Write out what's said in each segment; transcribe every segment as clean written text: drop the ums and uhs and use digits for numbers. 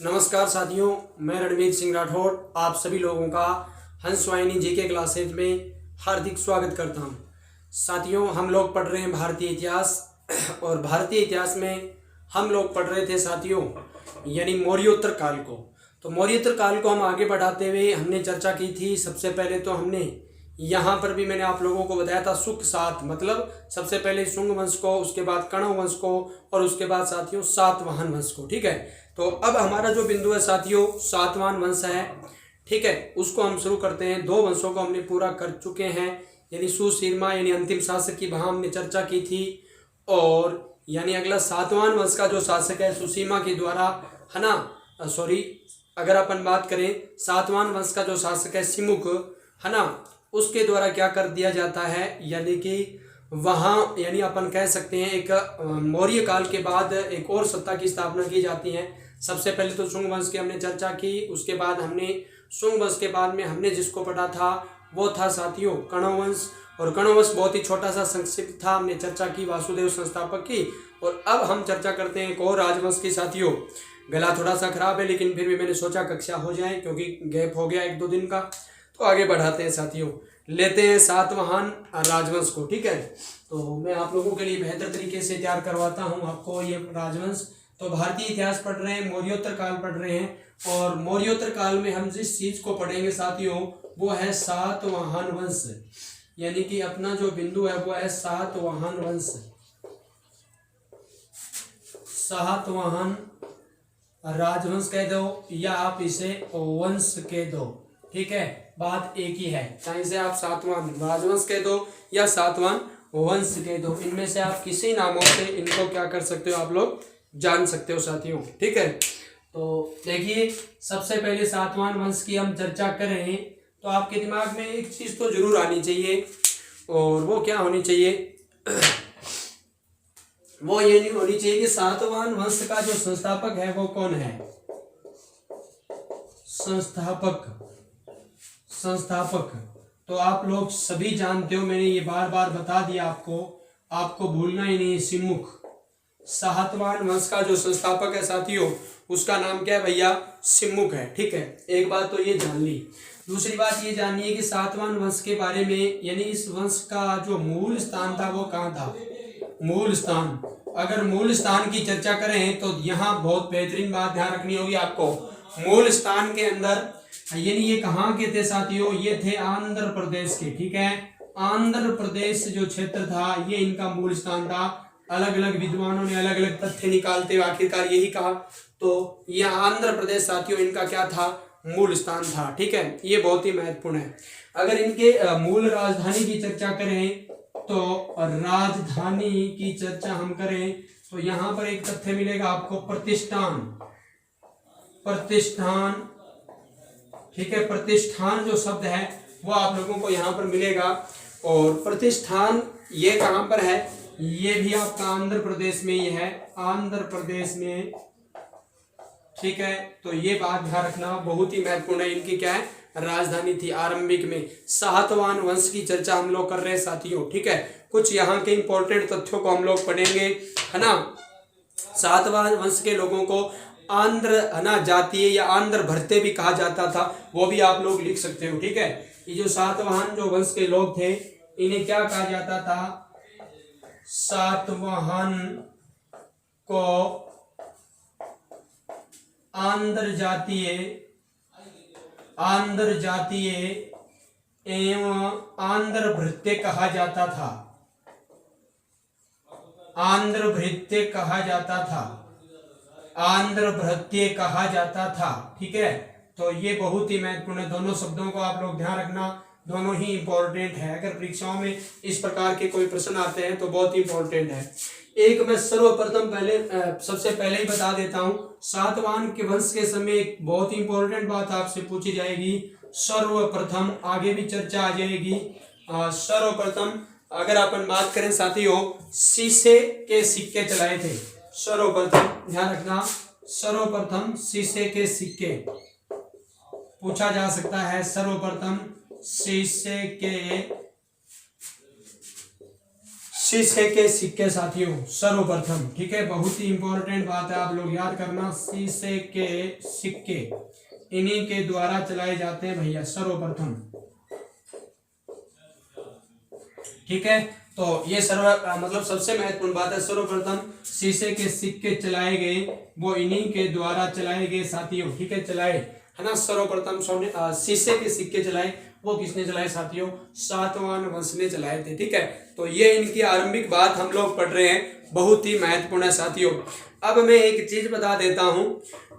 नमस्कार साथियों, मैं रणवीर सिंह राठौड़ आप सभी लोगों का हंसवाहिनी जीके क्लासेज में हार्दिक स्वागत करता हूं। साथियों, हम लोग पढ़ रहे हैं भारतीय इतिहास और भारतीय इतिहास में हम लोग पढ़ रहे थे साथियों यानी मौर्योत्तर काल को। तो मौर्योत्तर काल को हम आगे बढ़ाते हुए हमने चर्चा की थी। सबसे पहले तो हमने यहाँ पर भी मैंने आप लोगों को बताया था सुख सात, मतलब सबसे पहले शुंग वंश को, उसके बाद कण्व वंश को और उसके बाद साथियों सातवाहन वंश को। ठीक है, तो अब हमारा जो बिंदु है साथियों सातवाहन वंश है। ठीक है, उसको हम शुरू करते हैं। दो वंशों को हमने पूरा कर चुके हैं, यानी सुसीमा यानी अंतिम शासक की वहाँ हमने चर्चा की थी। और यानी अगला सातवाहन वंश का जो शासक है सुसीमा के द्वारा, है ना, सॉरी, अगर अपन बात करें सातवाहन वंश का जो शासक है सिमुक, है ना, उसके द्वारा क्या कर दिया जाता है, यानी कि वहाँ यानी अपन कह सकते हैं एक मौर्य काल के बाद एक और सत्ता की स्थापना की जाती है। सबसे पहले तो शुंग वंश की हमने चर्चा की, उसके बाद हमने शुंग वंश के बाद में हमने जिसको पढ़ा था वो था साथियों कण्व वंश। और कण्व वंश बहुत ही छोटा सा संक्षिप्त था, हमने चर्चा की वासुदेव संस्थापक की। और अब हम चर्चा करते हैं एक और राजवंश की साथियों। गला थोड़ा सा खराब है लेकिन फिर भी मैंने सोचा कक्षा हो जाए क्योंकि गैप हो गया 1-2 दिन का। तो आगे बढ़ाते हैं साथियों, लेते हैं सातवाहन राजवंश को। ठीक है, तो मैं आप लोगों के लिए बेहतर तरीके से तैयार करवाता हूं आपको ये राजवंश। तो भारतीय इतिहास पढ़ रहे हैं, मौर्योत्तर काल पढ़ रहे हैं और मौर्योत्तर काल में हम जिस चीज को पढ़ेंगे साथियों वो है सातवाहन वंश, यानी कि अपना जो बिंदु है वो है सातवाहन वंश, सातवाहन राजवंश कह दो या आप इसे वंश कह दो। ठीक है, बात एक ही है, चाहे से आप सातवाहन राजवंश कह दो या सातवाहन वंश कह दो, इनमें से आप किसी नामों से इनको क्या कर सकते हो, आप लोग जान सकते हो साथियों। ठीक है, तो देखिए सबसे पहले सातवाहन वंश की हम चर्चा करें तो आपके दिमाग में एक चीज तो जरूर आनी चाहिए, और वो क्या होनी चाहिए वो ये नहीं होनी चाहिए कि सातवाहन वंश का जो संस्थापक है वो कौन है। संस्थापक तो आप लोग सभी जानते हो, मैंने ये बार बार बता दिया आपको भूलना ही नहीं। सिमुक सातवाहन वंश का जो संस्थापक है साथियों उसका नाम क्या है भैया, सिमुक है। ठीक है, एक बात तो ये जान ली। दूसरी बात ये जाननी है कि सातवाहन वंश के बारे में, यानी इस वंश का जो मूल स्थान था वो कहाँ था। मूल स्थान, अगर मूल स्थान की चर्चा करें तो यहाँ बहुत बेहतरीन बात ध्यान रखनी होगी आपको। मूल स्थान के अंदर यानी ये कहाँ के थे साथियों, ये थे आंध्र प्रदेश के। ठीक है, आंध्र प्रदेश जो क्षेत्र था ये इनका मूल स्थान था। अलग अलग विद्वानों ने अलग अलग तथ्य निकालते हुए आखिरकार यही कहा, तो ये आंध्र प्रदेश साथियों इनका क्या था, मूल स्थान था। ठीक है, ये बहुत ही महत्वपूर्ण है। अगर इनके मूल राजधानी की चर्चा करें तो राजधानी की चर्चा हम करें तो यहाँ पर एक तथ्य मिलेगा आपको, प्रतिष्ठान। ठीक है, प्रतिष्ठान जो शब्द है वो आप लोगों को यहाँ पर मिलेगा। और प्रतिष्ठान ये कहाँ पर है, ये भी आपका आंध्र प्रदेश में ही है, आंध्र प्रदेश में। ठीक है, तो ये बात ध्यान रखना बहुत ही महत्वपूर्ण है। इनकी क्या है, राजधानी थी आरंभिक में। सातवाहन वंश की चर्चा हम लोग कर रहे हैं साथियों। ठीक है, कुछ यहाँ के इंपॉर्टेंट तथ्यों को हम लोग पढ़ेंगे, है ना। सातवाहन वंश के लोगों को आंध्र, है ना, जातीय या आंध्र भरते भी कहा जाता था, वो भी आप लोग लिख सकते हो। ठीक है, ये जो सातवाहन जो वंश के लोग थे इन्हें क्या कहा जाता था, सातवाहन को आंध्र जातीय एवं आंध्र भृत्य कहा जाता था। आंध्र भृत्य कहा जाता था। ठीक है, तो ये बहुत ही महत्वपूर्ण है। दोनों शब्दों को आप लोग ध्यान रखना, दोनों ही इंपॉर्टेंट है। अगर परीक्षाओं में इस प्रकार के कोई प्रश्न आते हैं तो बहुत ही इंपॉर्टेंट है। एक मैं सर्वप्रथम सबसे पहले ही बता देता हूं, सातवाहन के वंश के समय एक बहुत ही इंपॉर्टेंट बात आपसे पूछी जाएगी। सर्वप्रथम आगे भी चर्चा आ जाएगी। सर्वप्रथम अगर अपन बात करें साथियों, शीशे के सिक्के चलाए थे। सर्वप्रथम ध्यान रखना, सर्वप्रथम शीशे के सिक्के पूछा जा सकता है। सर्वप्रथम शीशे शीशे के सिक्के साथियों सर्वप्रथम, ठीक है, बहुत ही इंपॉर्टेंट बात है, आप लोग याद करना। शीशे के सिक्के इन्हीं के द्वारा चलाए जाते हैं भैया सर्वप्रथम, ठीक है। तो ये मतलब सबसे महत्वपूर्ण बात है, सर्वप्रथम शीशे के सिक्के चलाए गए, वो इन्हीं के द्वारा चलाए गए साथियों, ठीक है, चलाए, है ना। सर्वप्रथम शीशे के सिक्के चलाए, वो किसने चलाए साथियों? सातवाहन वंश ने चलाए थे, ठीक है। तो ये इनकी आरंभिक बात हम लोग पढ़ रहे हैं, बहुत ही महत्वपूर्ण है साथियों। अब मैं एक चीज बता देता हूं,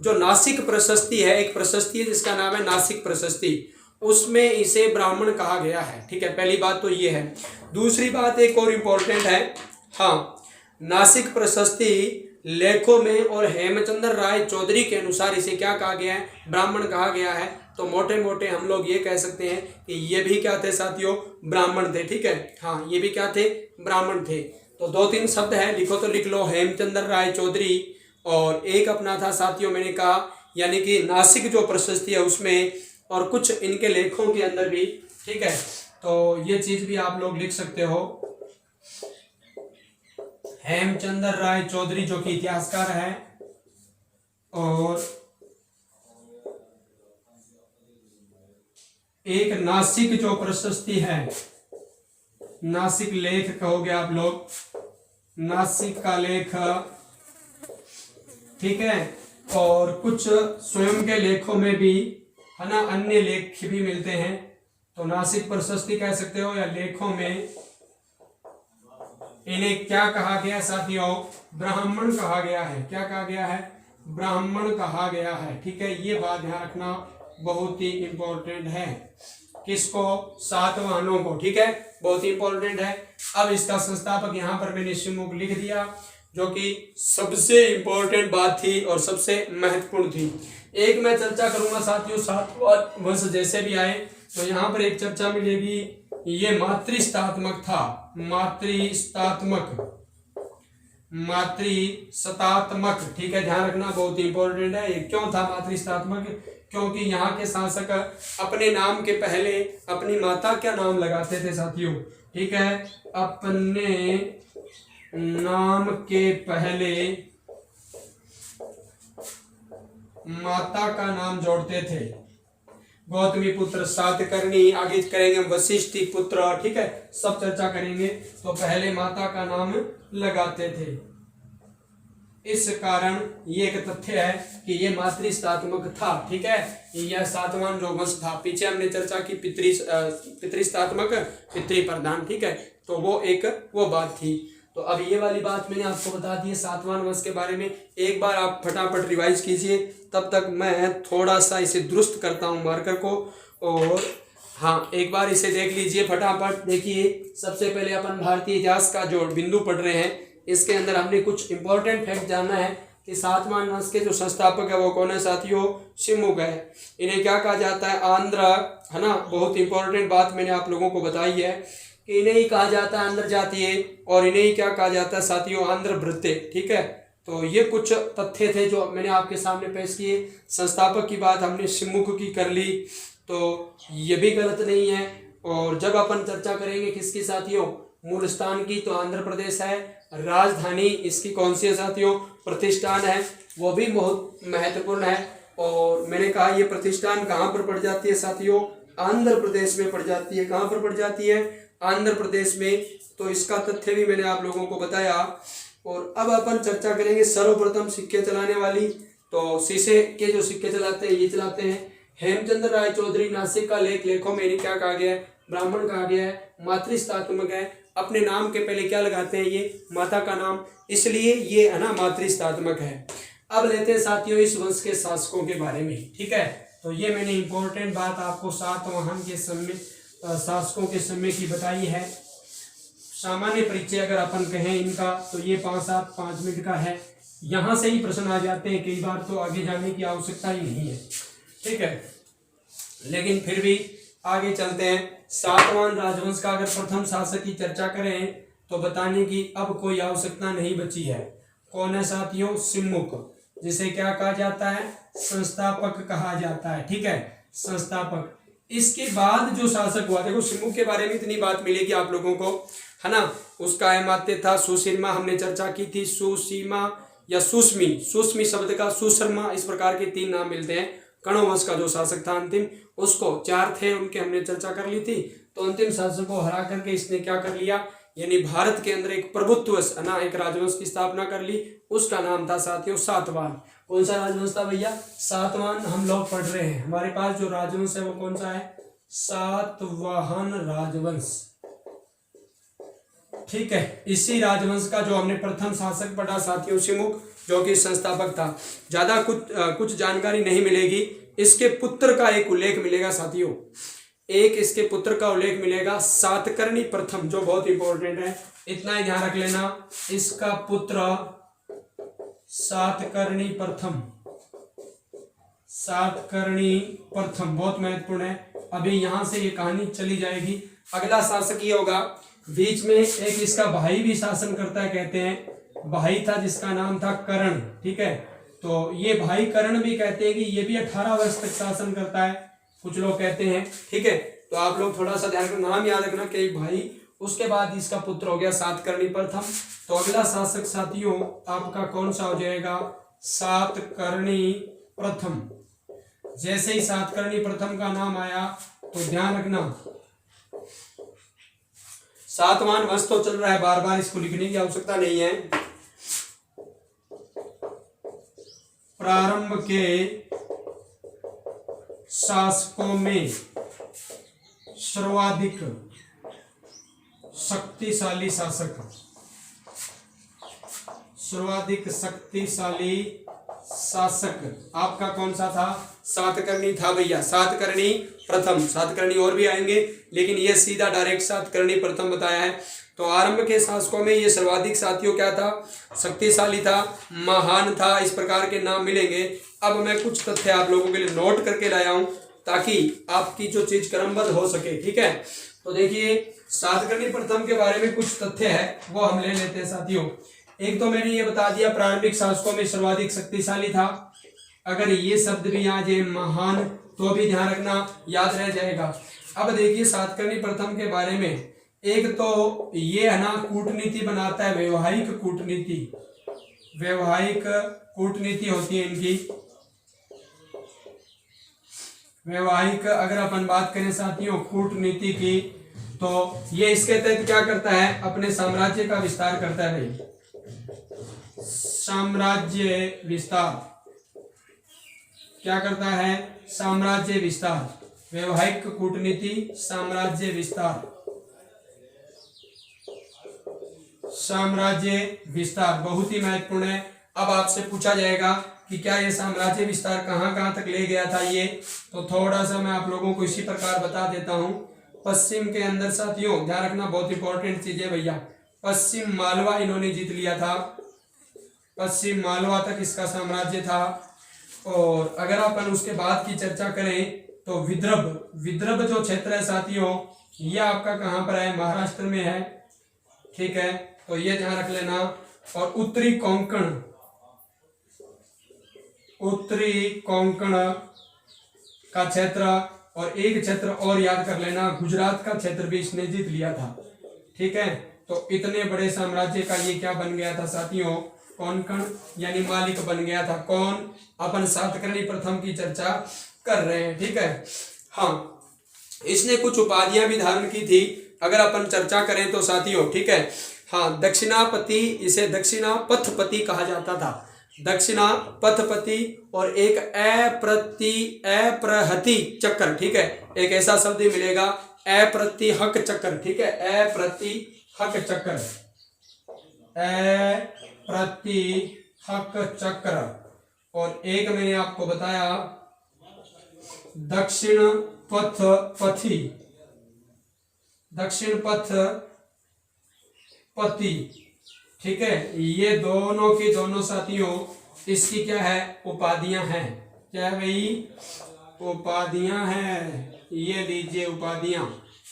जो नासिक प्रशस्ति है, एक प्रशस्ति है जिसका नाम है नासिक प्रशस्ति, उसमें इसे ब्राह्मण कहा गया है, ठीक है। पहली बात तो ये है। दूसरी बात एक और इम्पोर्टेंट है, हाँ, नासिक प्रशस्ति लेखों में और हेमचंद्र राय चौधरी के अनुसार इसे क्या कहा गया है? ब्राह्मण कहा गया है। तो मोटे मोटे हम लोग ये कह सकते हैं कि ये भी क्या थे साथियों? ब्राह्मण थे, ठीक है। हाँ, ये भी क्या थे? ब्राह्मण थे। तो दो तीन शब्द है, लिखो तो लिख लो, हेमचंद्र राय चौधरी, और एक अपना था साथियों मैंने कहा, यानी कि नासिक जो प्रशस्ति है उसमें, और कुछ इनके लेखों के अंदर भी, ठीक है। तो ये चीज भी आप लोग लिख सकते हो। हेमचंद्र राय चौधरी जो कि इतिहासकार है, और एक नासिक जो प्रशस्ति है, नासिक लेख कहोगे आप लोग, नासिक का लेख, ठीक है। और कुछ स्वयं के लेखों में भी, है ना, अन्य लेख भी मिलते हैं। तो नासिक प्रशस्ति कह सकते हो, या लेखों में इन्हें क्या कहा गया साथियों? ब्राह्मण कहा गया है। क्या कहा गया है? ब्राह्मण कहा गया है, ठीक है। ये बात ध्यान रखना, बहुत ही इंपॉर्टेंट है। किसको? सातवाहनों को, ठीक है, बहुत ही इंपॉर्टेंट है। अब इसका संस्थापक यहाँ पर मैंने शिवमुख लिख दिया, जो कि सबसे इंपॉर्टेंट बात थी और सबसे महत्वपूर्ण थी। एक मैं चर्चा करूंगा साथियों, सातवाहन वंश जैसे भी आए तो यहाँ पर एक चर्चा मिलेगी, ये मातृसत्तात्मक था, मातृसत्तात्मक, ठीक है, ध्यान रखना, बहुत इंपॉर्टेंट है। ये क्यों था मातृसत्तात्मक? क्योंकि यहाँ के शासक अपने नाम के पहले अपनी माता का नाम लगाते थे साथियों, ठीक है, अपने नाम के पहले माता का नाम जोड़ते थे। गौतमी पुत्र, सातकर्णी, आगे करेंगे वशिष्ठी पुत्र, ठीक है, सब चर्चा करेंगे। तो पहले माता का नाम लगाते थे। इस कारण ये एक तथ्य है कि ये मातृसत्तात्मक था, ठीक है। यह सातवाहन जो वंश था, पीछे हमने चर्चा की पितृसत्तात्मक, पितृप्रधान, ठीक है। तो वो बात थी। तो अब ये वाली बात मैंने आपको बता दी है सातवाहन वंश के बारे में। एक बार आप फटाफट रिवाइज कीजिए, तब तक मैं थोड़ा सा इसे दुरुस्त करता हूँ मार्कर को। और हाँ, एक बार इसे देख लीजिए फटाफट। देखिए, सबसे पहले अपन भारतीय इतिहास का जो बिंदु पढ़ रहे हैं, इसके अंदर हमने कुछ इंपॉर्टेंट फैक्ट जानना है कि सातवाहन वंश के जो संस्थापक है वो कौन है साथियों? शिवमुख है। इन्हें क्या कहा जाता है? आंध्र, है ना, बहुत इंपॉर्टेंट बात मैंने आप लोगों को बताई है कि इन्हें ही कहा जाता है आंध्र जातीय, और इन्हें ही क्या कहा जाता है साथियों? आंध्र भृत्य, ठीक है। तो ये कुछ तथ्य थे जो मैंने आपके सामने पेश किए। संस्थापक की बात हमने शिवमुख की कर ली, तो ये भी गलत नहीं है। और जब अपन चर्चा करेंगे किसकी साथियों? मूल स्थान की, तो आंध्र प्रदेश है। राजधानी इसकी कौन सी है साथियों? प्रतिष्ठान है, वो भी बहुत महत्वपूर्ण है। और मैंने कहा ये प्रतिष्ठान कहाँ पर पड़ जाती है साथियों? आंध्र प्रदेश में पड़ जाती है। कहाँ पर पड़ जाती है? आंध्र प्रदेश में। तो इसका तथ्य भी मैंने आप लोगों को बताया। और अब अपन चर्चा करेंगे सर्वप्रथम सिक्के चलाने वाली। तो शीशे के जो सिक्के चलाते हैं, ये चलाते हैं हेमचंद्र राय चौधरी। नासिक का लेखों में इन्हें क्या कहा गया है? ब्राह्मण कहा गया है। मातृसत्तात्मक है, अपने नाम के पहले क्या लगाते हैं? ये माता का नाम, इसलिए ये है ना मातृसत्तात्मक है। अब लेते हैं साथियों इस वंश के शासकों के बारे में, ठीक है। तो ये मैंने इंपॉर्टेंट बात आपको सातवाहन के समय शासकों के समय की बताई है। सामान्य परिचय अगर अपन कहें इनका, तो ये 5 मिनट का है। यहाँ से ही प्रश्न आ जाते हैं कई बार, तो आगे जाने की आवश्यकता ही नहीं है, ठीक है। लेकिन फिर भी आगे चलते हैं। सातवाहन राजवंश का अगर प्रथम शासक की चर्चा करें तो बताने की अब कोई आवश्यकता नहीं बची है। कौन है साथियों? शिवमुख, जिसे क्या कहा जाता है? संस्थापक कहा जाता है, ठीक है, संस्थापक। इसके बाद जो शासक हुआ, देखो शिवमुख के बारे में इतनी बात मिलेगी आप लोगों को, है ना, उसका अहमात्य था सुसीमा, हमने चर्चा की थी। सुसीमा या सुस्मी शब्द का सुशर्मा, इस प्रकार के 3 नाम मिलते हैं। कण्व वंश का जो शासक था अंतिम, उसको 4 थे, उनके हमने चर्चा कर ली थी। तो अंतिम शासक को हरा करके इसने क्या कर लिया, यानी भारत के अंदर एक प्रभुत्व है ना, एक राजवंश की स्थापना कर ली। उसका नाम था साथियों सातवाहन। कौन सा राजवंश था भैया? सातवाहन। हम लोग पढ़ रहे हैं, हमारे पास जो राजवंश है वो कौन सा है? सातवाहन राजवंश। ठीक है, इसी राजवंश का जो हमने प्रथम शासक पढ़ा साथियों सिमुख, जो कि संस्थापक था। ज्यादा कुछ जानकारी नहीं मिलेगी। इसके पुत्र का एक उल्लेख मिलेगा साथियों, एक इसके पुत्र का उल्लेख मिलेगा, सातकर्णी प्रथम, जो बहुत इंपॉर्टेंट है। इतना ही ध्यान रख लेना, इसका पुत्र सातकर्णी प्रथम, सातकर्णी प्रथम बहुत महत्वपूर्ण है। अभी यहां से ये कहानी चली जाएगी। अगला शासक ये होगा, बीच में एक इसका भाई भी शासन करता है, कहते हैं भाई था जिसका नाम था कर्ण। ठीक है, तो ये भाई कर्ण भी कहते हैं कि ये भी 18 वर्ष तक शासन करता है, कुछ लोग कहते हैं। ठीक है, तो आप लोग थोड़ा सा ध्यान रखना, नाम याद रखना कि भाई, उसके बाद इसका पुत्र हो गया सातकर्णी प्रथम। तो अगला शासक साथियों आपका कौन सा हो जाएगा? सातकर्णी प्रथम। जैसे ही सातकर्णी प्रथम का नाम आया तो ध्यान रखना, सातवाहन वंश तो चल रहा है, बार बार इसको लिखने की आवश्यकता नहीं है। प्रारंभ के शासकों में सर्वाधिक शक्तिशाली शासक, सर्वाधिक शक्तिशाली शासक आपका कौन सा था? सातकर्णी था भैया, सातकर्णी प्रथम। सातकर्णी और भी आएंगे, लेकिन ये सीधा डायरेक्ट सातकर्णी प्रथम बताया है। तो आरंभ के शासकों में ये सर्वाधिक साथियों क्या था? शक्तिशाली था, महान था, इस प्रकार के नाम मिलेंगे। अब मैं कुछ तथ्य आप लोगों के लिए नोट करके लाया हूं, ताकि आपकी जो चीज क्रमबद्ध हो सके। ठीक है, तो देखिए सातकर्णी प्रथम के बारे में कुछ तथ्य है, वो हम ले लेते हैं साथियों। एक तो मैंने ये बता दिया, प्रारंभिक शासकों में सर्वाधिक शक्तिशाली था। अगर ये शब्द भी आ जाए महान, तो भी ध्यान रखना, याद रह जाएगा। अब देखिए सातकर्णी प्रथम के बारे में, एक तो ये है ना कूटनीति बनाता है, वैवाहिक कूटनीति, वैवाहिक कूटनीति होती है इनकी। वैवाहिक अगर अपन बात करें साथियों कूटनीति की, तो ये इसके तहत क्या करता है? अपने साम्राज्य का विस्तार करता है भाई, साम्राज्य विस्तार। क्या करता है? साम्राज्य विस्तार। वैवाहिक कूटनीति, साम्राज्य विस्तार, साम्राज्य विस्तार बहुत ही महत्वपूर्ण है। अब आपसे पूछा जाएगा कि क्या ये साम्राज्य विस्तार कहां कहां तक ले गया था ये, तो थोड़ा सा मैं आप लोगों को इसी प्रकार बता देता हूं। पश्चिम के अंदर साथियों ध्यान रखना, बहुत इंपॉर्टेंट चीज है भैया, पश्चिम मालवा इन्होंने जीत लिया था, पश्चिम मालवा तक इसका साम्राज्य था। और अगर अपन उसके बाद की चर्चा करें तो विदर्भ, विदर्भ जो क्षेत्र है साथियों, ये आपका कहां पर है? महाराष्ट्र में है। ठीक है, तो ये ध्यान रख लेना। और उत्तरी कोंकण, उत्तरी कोंकण का क्षेत्र, और एक क्षेत्र और याद कर लेना, गुजरात का क्षेत्र भी इसने जीत लिया था। ठीक है, तो इतने बड़े साम्राज्य का ये क्या बन गया था साथियों? कोंकण, यानी मालिक बन गया था। कौन? अपन सातकर्णी प्रथम की चर्चा कर रहे हैं। ठीक है, हाँ, इसने कुछ उपाधियां भी धारण की थी, अगर अपन चर्चा करें तो साथियों। ठीक है, हाँ, दक्षिणापति, इसे दक्षिणापथपति कहा जाता था, दक्षिणापथपति। और एक अप्रहति चक्र। ठीक है, एक ऐसा शब्द मिलेगा अप्रतिहक चक्र। ठीक है, अप्रतिहक चक्र, अप्रतिहक चक्र। और एक मैंने आपको बताया दक्षिण पथपति, दक्षिण पथपति। ठीक है, ये दोनों की दोनों साथियों इसकी क्या है? उपाधियां हैं। क्या है भाई? उपाधियां हैं, ये लीजिए उपाधियां।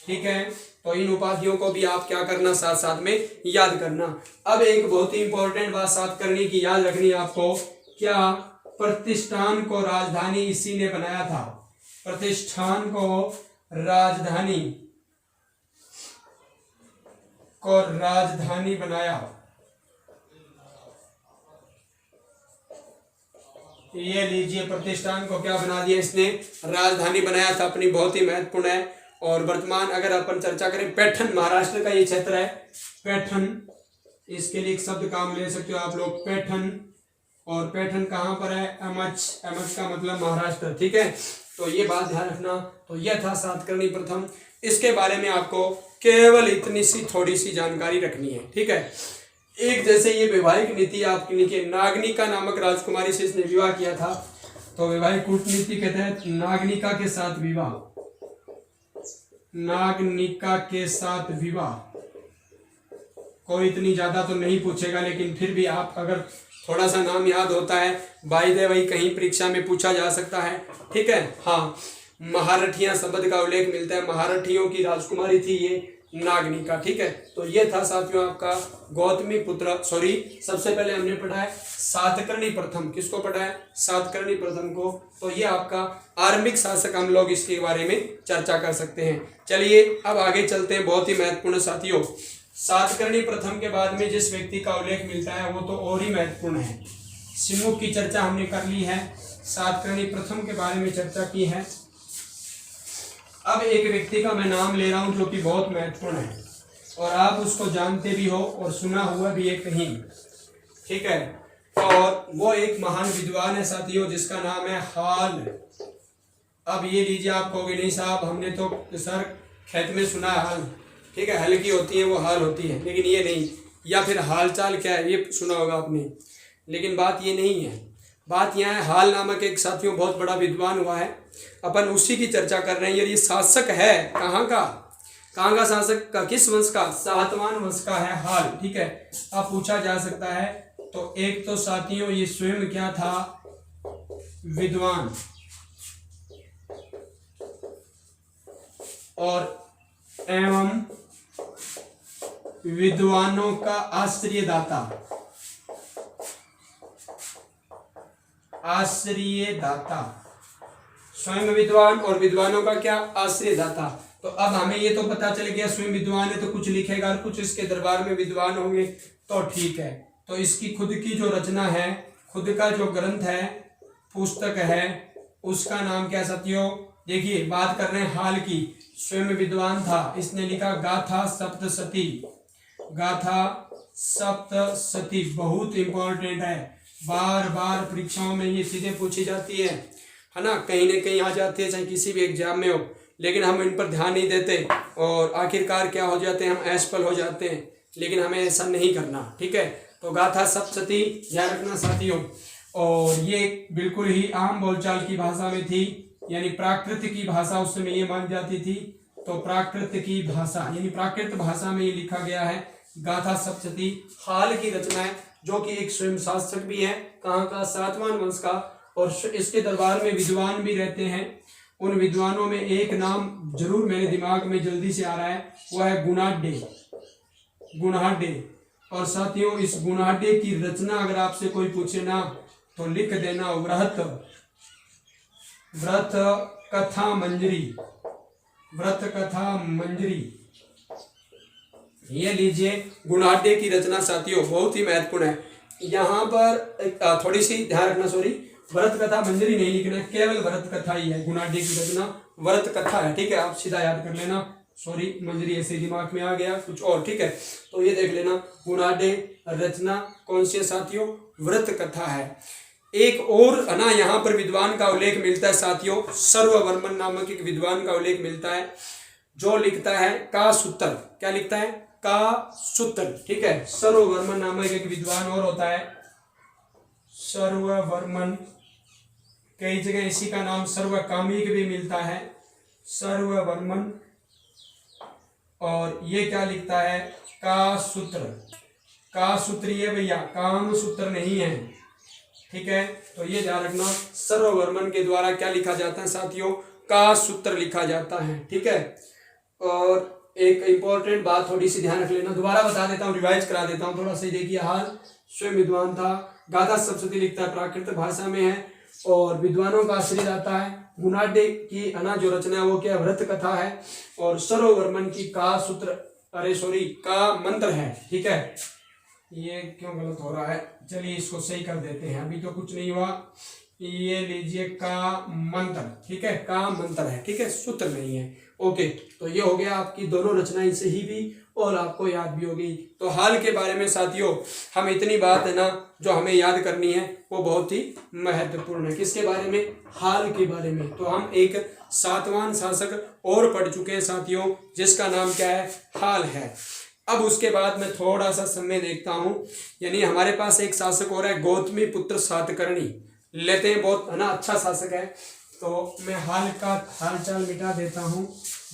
ठीक है, तो इन उपाधियों को भी आप क्या करना, साथ साथ में याद करना। अब एक बहुत ही इंपॉर्टेंट बात सातकर्णी की याद रखनी है आपको, क्या? प्रतिष्ठान को राजधानी इसी ने बनाया था, प्रतिष्ठान को राजधानी को राजधानी बनाया। ये लीजिए, प्रतिष्ठान को क्या बना दिया इसने, राजधानी बनाया था अपनी, बहुत ही महत्वपूर्ण है। और वर्तमान अगर अपन चर्चा करें, पैठण महाराष्ट्र का ये क्षेत्र है, पैठण, इसके लिए एक शब्द काम ले सकते हो आप लोग, पैठण। और पैठण कहाँ पर है, अमच, अमच का मतलब महाराष्ट्र, ठीक है। तो ये बात ध्यान रखना। तो यह था सातकर्णी प्रथम, इसके बारे में आपको केवल इतनी सी थोड़ी सी जानकारी रखनी है, ठीक है। एक जैसे ये वैवाहिक नीति आपकी लिखी, नागनिका नामक राजकुमारी से इसने विवाह किया था। तो वैवाहिक कूटनीति के तहत नागनिका के साथ विवाह, नागनिका के साथ विवाह। कोई इतनी ज्यादा तो नहीं पूछेगा, लेकिन फिर भी आप अगर थोड़ा सा नाम याद होता है, बाय द वे कहीं परीक्षा में पूछा जा सकता है, ठीक है। हाँ, महारठिया शब्द का उल्लेख मिलता है, महारठियों की राजकुमारी थी ये नागनिका, ठीक है। तो ये था साथियों आपका गौतमी पुत्र, सबसे पहले हमने पढ़ा है सातकर्णी प्रथम। किसको पढ़ा है, सातकर्णी प्रथम को। तो ये आपका आरंभिक शासक, हम लोग इसके बारे में चर्चा कर सकते हैं। चलिए अब आगे चलते हैं, बहुत ही महत्वपूर्ण साथियों। सातकर्णी प्रथम के बाद में जिस व्यक्ति का उल्लेख मिलता है वो तो और ही महत्वपूर्ण है। सिमुख की चर्चा हमने कर ली है, सातकर्णी प्रथम के बारे में चर्चा की है। अब एक व्यक्ति का मैं नाम ले रहा हूं जो कि बहुत महत्वपूर्ण है और आप उसको जानते भी हो और सुना हुआ भी है कहीं, ठीक है। और वो एक महान विद्वान है साथियों, जिसका नाम है हाल। अब ये लीजिए, आप कहोगे नहीं साहब हमने तो सर खेत में सुना है हाल, ठीक है, हल की होती है वो हाल होती है, लेकिन ये नहीं। या फिर हाल चाल क्या है ये सुना होगा आपने, लेकिन बात ये नहीं है। बात यहाँ है, हाल नामक एक साथियों बहुत बड़ा विद्वान हुआ है, अपन उसी की चर्चा कर रहे हैं। ये शासक है कहाँ का शासक का, किस वंश का, सातवाहन वंश का है हाल, ठीक है। अब पूछा जा सकता है, तो एक तो साथियों ये स्वयं क्या था, विद्वान, और एवं विद्वानों का आश्रयदाता, आश्रयदाता, स्वयं विद्वान और विद्वानों का क्या, आश्रयदाता। तो अब हमें ये तो पता चल गया स्वयं विद्वान है तो कुछ लिखेगा और कुछ इसके दरबार में विद्वान होंगे, तो ठीक है। तो इसकी खुद की जो रचना है, खुद का जो ग्रंथ है, पुस्तक है, उसका नाम क्या साथियों, देखिए बात कर रहे हैं हाल की, स्वयं विद्वान था, इसने लिखा गाथा सप्तशती। गाथा सप्तशती बहुत इंपॉर्टेंट है, बार बार परीक्षाओं में ये चीजें पूछी जाती है ना, कहीं ना कहीं आ जाती है, चाहे किसी भी एग्जाम में हो, लेकिन हम इन पर ध्यान नहीं देते और आखिरकार क्या हो जाते हैं, हम असफल हो जाते हैं। लेकिन हमें ऐसा नहीं करना, ठीक है। तो गाथा सप्तशती ध्यान रखना साथियों। और ये बिल्कुल ही आम बोलचाल की भाषा में थी, यानी प्राकृत की भाषा उस समय ये मानी जाती थी। तो प्राकृत की भाषा यानी प्राकृत भाषा में ये लिखा गया है, गाथा सप्तशती हाल की रचना है, जो कि एक स्वयं शासक भी है, कहाँ का, सातवाहन वंश का, और इसके दरबार में विद्वान भी रहते हैं। उन विद्वानों में एक नाम जरूर मेरे दिमाग में जल्दी से आ रहा है, वह है गुणाढ्य, गुणाढ्य। और साथियों इस गुणाढ्य की रचना अगर आपसे कोई पूछे ना तो लिख देना व्रत, व्रत कथा मंजरी, व्रत कथा मंजरी। ये लीजिए गुणाढ्य की रचना साथियों बहुत ही महत्वपूर्ण है। यहाँ पर थोड़ी सी ध्यान रखना, व्रत कथा मंजरी नहीं लिखना है, केवल व्रत कथा ही है, गुणाढ्य की रचना व्रत कथा है, ठीक है। आप सीधा याद कर लेना, मंजरी ऐसे दिमाग में आ गया कुछ और, ठीक है। तो ये देख लेना, गुणाढ्य रचना कौन सी है साथियों, व्रत कथा है। एक और ना यहाँ पर विद्वान का उल्लेख मिलता है साथियों, सर्ववर्मन नामक एक विद्वान का उल्लेख मिलता है, जो लिखता है का सूत्र। क्या लिखता है, का सूत्र, ठीक है। सर्ववर्मन नामक एक विद्वान और होता है, सर्ववर्मन, कई जगह इसी का नाम सर्वकामिक भी मिलता है, सर्ववर्मन। और ये क्या लिखता है, का सूत्र, का सूत्र ये भैया काम सूत्र नहीं है, ठीक है। तो ये ध्यान रखना, सर्ववर्मन के द्वारा क्या लिखा जाता है साथियों, का सूत्र लिखा जाता है, ठीक है। और एक इंपॉर्टेंट बात थोड़ी सी ध्यान रख लेना, दोबारा बता देता हूँ, रिवाइज करा देता हूँ थोड़ा सा। देखिए हाल स्वयं विद्वान था, गाथा सप्तशती लिखता है, प्राकृत भाषा में है और विद्वानों का आश्रय आता है। गुणाढ्य की जो रचना है वो क्या, व्रत कथा है। और सर्ववर्मन की का सूत्र अरे सॉरी का मंत्र है, ठीक है। ये क्यों गलत हो रहा है, चलिए इसको सही कर देते हैं, अभी तो कुछ नहीं हुआ। ये लीजिए का मंत्र, ठीक है, का मंत्र है, ठीक है, सूत्र नहीं है। ओके, तो ये हो गया आपकी दोनों रचनाएं सही भी और आपको याद भी होगी। तो हाल के बारे में साथियों हम इतनी बात है ना जो हमें याद करनी है वो बहुत ही महत्वपूर्ण है। किसके बारे में? हाल के बारे में। तो हम एक सातवां शासक और पढ़ चुके हैं साथियों, जिसका नाम क्या है? हाल है। अब उसके बाद मैं थोड़ा सा समय देखता हूं, यानी हमारे पास एक शासक और है, गौतमी पुत्र सातकर्णी लेते हैं, बहुत है ना अच्छा शासक है। तो मैं हाल का हालचाल मिटा देता हूं।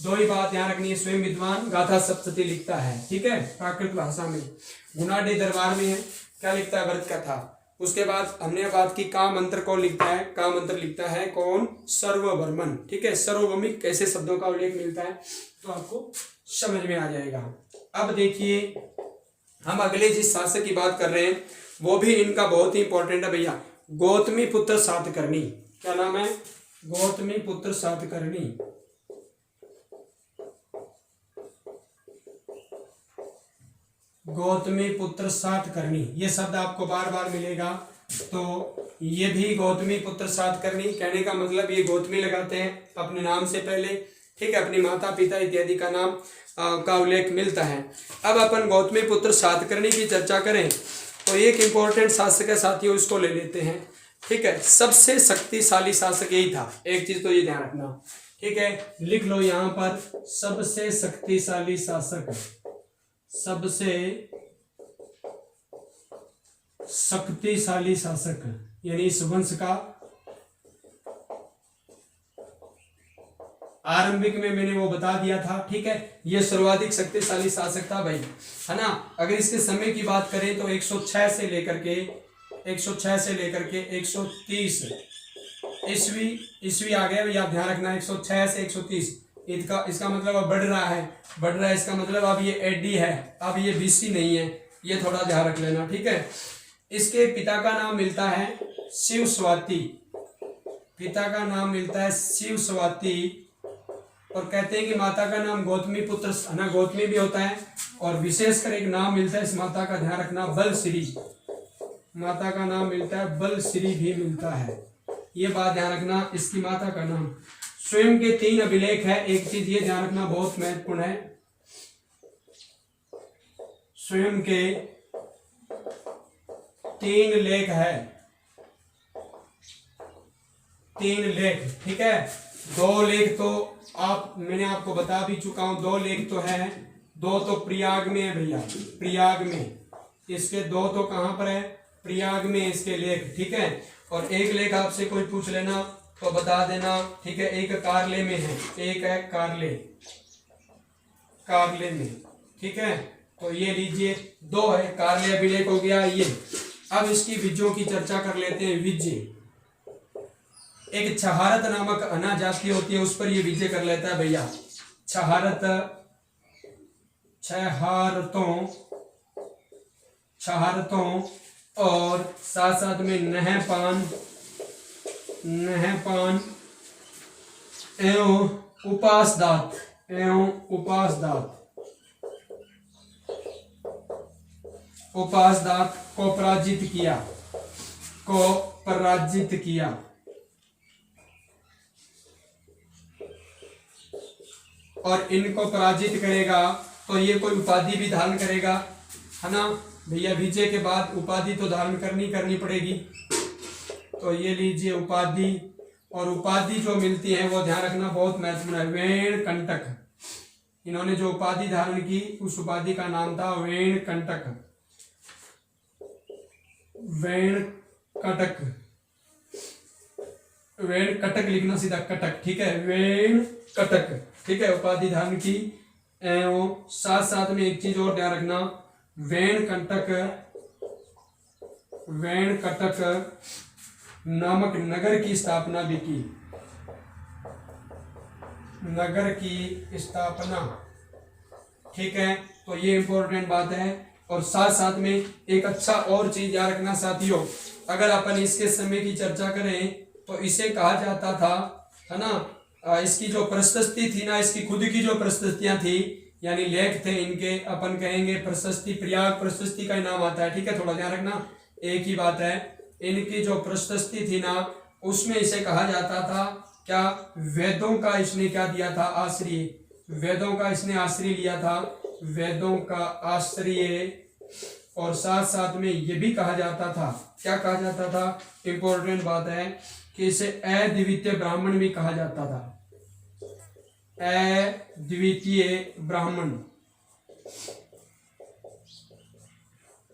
दो ही बात ध्यान रखनी है, स्वयं विद्वान गाथा सप्तशती लिखता है, ठीक है, प्राकृत भाषा में। गुनाडे दरबार में है, क्या लिखता है? व्रत कथा। उसके बाद हमने बात की का मंत्र कौन लिखता है? का मंत्र लिखता है कौन? सर्ववर्मन, ठीक है। सर्वभौमिक कैसे शब्दों का उल्लेख मिलता है तो आपको समझ में आ जाएगा। अब देखिए हम अगले जिस शासक की बात कर रहे हैं वो भी इनका बहुत ही इंपॉर्टेंट है भैया, गौतमी पुत्र सातकर्णी। क्या नाम है? गौतमी पुत्र सातकर्णी। गौतमी पुत्र सातकर्णी, ये शब्द आपको बार बार मिलेगा। तो ये भी गौतमी पुत्र सातकर्णी, कहने का मतलब ये गौतमी लगाते हैं अपने नाम से पहले, ठीक है, अपनी माता पिता इत्यादि का नाम का उल्लेख मिलता है। अब अपन गौतमी पुत्र सातकर्णी की चर्चा करें तो एक इंपॉर्टेंट शासक है साथियों, इसको ले लेते हैं, ठीक है। सबसे शक्तिशाली शासक यही था, एक चीज तो ये ध्यान रखना, ठीक है, लिख लो यहां पर, सबसे शक्तिशाली शासक, सबसे शक्तिशाली शासक, यानी इस वंश का आरंभिक में मैंने वो बता दिया था, ठीक है, ये सर्वाधिक शक्तिशाली शासक था भाई, है ना। अगर इसके समय की बात करें तो 106 से लेकर के 130 ईस्वी आ गया भैया, ध्यान रखना, 106 से 130। इसका मतलब अब बढ़ रहा है, इसका मतलब अब ये एडी है, अब ये बीसी नहीं है, ये थोड़ा ध्यान रख लेना, ठीक है। इसके पिता का नाम मिलता है शिव स्वाति, पिता का नाम मिलता है शिव स्वाति, और कहते हैं कि माता का नाम गौतमी पुत्र, है ना, गौतमी भी होता है, और विशेषकर एक नाम मिलता है इस माता का, ध्यान रखना, बलश्री, माता का नाम मिलता है बलश्री भी मिलता है, ये बात ध्यान रखना, इसकी माता का नाम। स्वयं के 3 अभिलेख है, एक चीज ये ध्यान रखना बहुत महत्वपूर्ण है, स्वयं के 3 लेख है, 3 लेख, ठीक है। 2 लेख तो मैंने आपको बता भी चुका हूं, 2 लेख तो है, 2 तो प्रयाग में है भैया, प्रयाग में, इसके 2 तो कहां पर है? प्रयाग में इसके लेख, ठीक है। और एक लेख आपसे कोई पूछ लेना तो बता देना, ठीक है, एक कारले में है, एक है कारले में, ठीक है। तो ये लीजिए 2 है, कारले अभिलेख हो गया ये। अब इसकी बीजों की चर्चा कर लेते हैं, विजय, एक छहारत नामक अना जाति होती है, उस पर ये विजय कर लेता है भैया, छहारतों और साथ साथ में नहपान एवं उपासदात को पराजित किया। और इनको पराजित करेगा तो ये कोई उपाधि भी धारण करेगा, है ना भैया। विजय के बाद उपाधि तो धारण करनी पड़ेगी, तो ये लीजिए उपाधि, और उपाधि जो मिलती है वो ध्यान रखना बहुत महत्वपूर्ण है, वेणकंटक। इन्होंने जो उपाधि धारण की उस उपाधि का नाम था वेणकंटक, वेणकटक लिखना सीधा, कटक, ठीक है, वेणकटक, ठीक है, उपाधि धारण की। एवं साथ साथ में एक चीज और ध्यान रखना, वेणकटक नामक नगर की स्थापना भी की, नगर की स्थापना, ठीक है। तो ये इंपॉर्टेंट बात है। और साथ साथ में एक अच्छा और चीज याद रखना साथियों, अगर अपन इसके समय की चर्चा करें तो इसे कहा जाता था, है ना, इसकी जो प्रशस्ति थी ना, इसकी खुद की जो प्रशस्तियां थी, यानी लेख थे इनके, अपन कहेंगे प्रशस्ति, प्रयाग प्रशस्ति का नाम आता है, ठीक है, थोड़ा ध्यान रखना, एक ही बात है। इनकी जो प्रशस्ति थी ना उसमें इसे कहा जाता था क्या, वेदों का इसने क्या दिया था, आश्रय, वेदों का इसने आश्रय लिया था, वेदों का आश्रय। और साथ साथ में ये भी कहा जाता था, क्या कहा जाता था, इंपॉर्टेंट बात है कि इसे अद्वितीय ब्राह्मण भी कहा जाता था, अद्वितीय ब्राह्मण,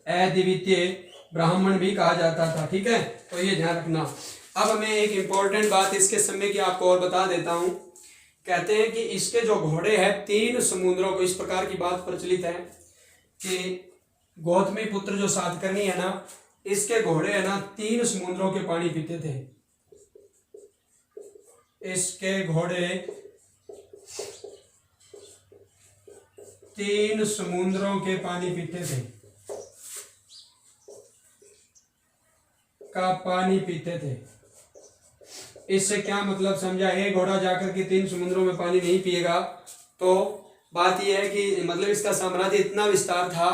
अद्वितीय ब्राह्मण भी कहा जाता था, ठीक है, तो ये ध्यान रखना। अब मैं एक इंपॉर्टेंट बात इसके समय की आपको और बता देता हूं। कहते हैं कि इसके जो घोड़े हैं 3 समुद्रों को, इस प्रकार की बात प्रचलित है कि गौतमी पुत्र जो सातकर्णी है ना, इसके घोड़े है ना 3 समुद्रों के पानी पीते थे, इसके घोड़े 3 समुद्रों के पानी पीते थे, का पानी पीते थे। इससे क्या मतलब समझा, एक घोड़ा जाकर के 3 समुद्रों में पानी नहीं पिएगा, तो बात यह है कि मतलब इसका साम्राज्य इतना विस्तार था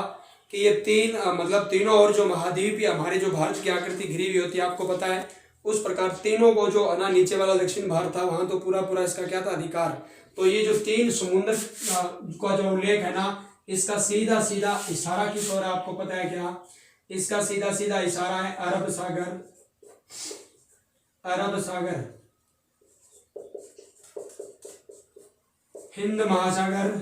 कि ये 3 मतलब तीनों और जो महाद्वीप या हमारे जो भारत की आकृति घिरी हुई होती है, आपको पता है, उस प्रकार तीनों को जो ना नीचे वाला दक्षिण भारत था वहां तो पूरा पूरा इसका क्या था, अधिकार। तो ये जो 3 समुद्र का जो उल्लेख है ना, इसका सीधा सीधा इशारा किस ओर है, आपको पता है क्या, इसका सीधा सीधा इशारा है अरब सागर, अरब सागर, हिंद महासागर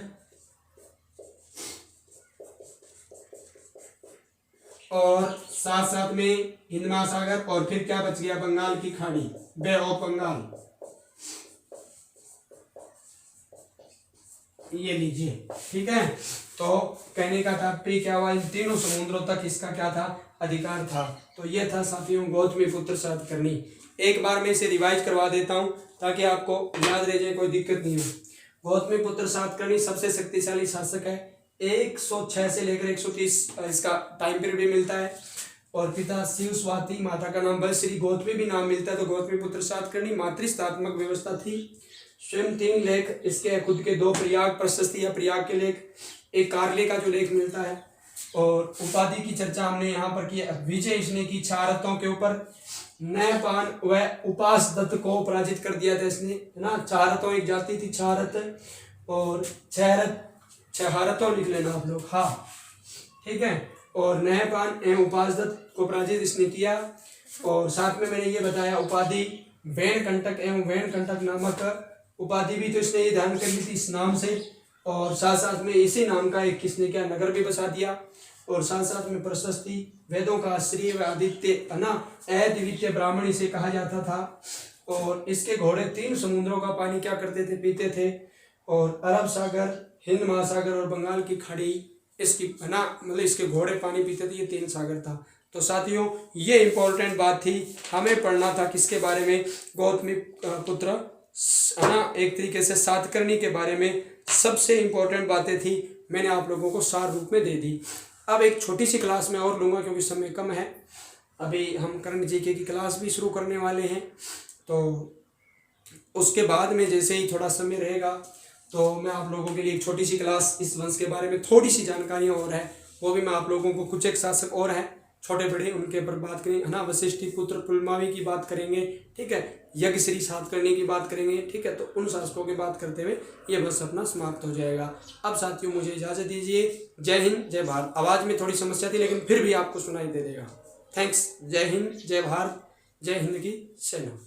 और साथ साथ में हिंद महासागर, और फिर क्या बच गया, बंगाल की खाड़ी, बे ऑफ बंगाल, ये लीजिए, ठीक है। तो कहने का तात्पर्य क्या हुआ, इन 3 समुद्रों तक इसका क्या था, अधिकार था। तो ये था साथियों गौतमी पुत्र सातकर्णी। एक बार मैं इसे रिवाइज करवा देता हूं ताकि आपको याद रह जाए, कोई दिक्कत नहीं हो। गौतमी पुत्र सातकर्णी सबसे शक्तिशाली शासक है, 106 से लेकर 130 इसका टाइम पीरियड भी मिलता है। और पिता शिव स्वाति, माता का नाम श्री गौतमी भी नाम मिलता है। तो गौतमी पुत्र सातकर्णी, मातृस्थात्मक व्यवस्था थी, स्वयं 3 लेख इसके खुद के, 2 प्रयाग प्रशस्ति या प्रयाग के लेख, एक कार्ले का जो लेख मिलता है। और उपाधि की चर्चा हमने यहाँ पर की, विजय इसने की 6 रथों के ऊपर, नयपान व उपास दत्त को पराजित कर दिया था इसने, है ना। 4 रथों एक जाति थी, 4 रथ और 6 रथ, 6 रथों लिख लेना आप लोग, हाँ ठीक है। और नयपान एवं उपास दत्त को पराजित इसने किया। और साथ में मैंने ये बताया उपाधि वैन कंटक एवं वैन कंटक नामक उपाधि भी तो इसने ये धारण कर ली थी इस नाम से। और साथ साथ में इसी नाम का एक किसने क्या नगर भी बसा दिया। और साथ साथ में प्रशस्ति, वेदों का आश्रय व आदित्य, है ना, अद्वितीय ब्राह्मण इसे कहा जाता था। और इसके घोड़े 3 समुद्रों का पानी क्या करते थे, पीते थे। और अरब सागर, हिंद महासागर और बंगाल की खाड़ी इसकी, है ना, मतलब इसके घोड़े पानी पीते थे, ये 3 सागर था। तो साथियों ये इंपॉर्टेंट बात थी, हमें पढ़ना था किसके बारे में, गौतमी पुत्र, है ना, एक तरीके से सातकर्णी के बारे में सबसे इंपॉर्टेंट बातें थी, मैंने आप लोगों को सार रूप में दे दी। अब एक छोटी सी क्लास में और लूँगा क्योंकि समय कम है, अभी हम करण जीके की क्लास भी शुरू करने वाले हैं। तो उसके बाद में जैसे ही थोड़ा समय रहेगा तो मैं आप लोगों के लिए एक छोटी सी क्लास, इस वंश के बारे में थोड़ी सी जानकारियाँ और है वो भी मैं आप लोगों को, कुछ एक शासक और हैं छोटे बड़े, उनके ऊपर बात करेंगे, है ना। वशिष्ठी पुत्र पुलमावी की बात करेंगे, ठीक है, यज्ञ श्री सातकर्णी की बात करेंगे, ठीक है। तो उन शासकों की बात करते हुए ये बस अपना समाप्त हो जाएगा। अब साथियों मुझे इजाज़त दीजिए। जय हिंद जय भारत। आवाज़ में थोड़ी समस्या थी लेकिन फिर भी आपको सुनाई दे देगा। थैंक्स। जय हिंद जय भारत, जय हिंद की सेना।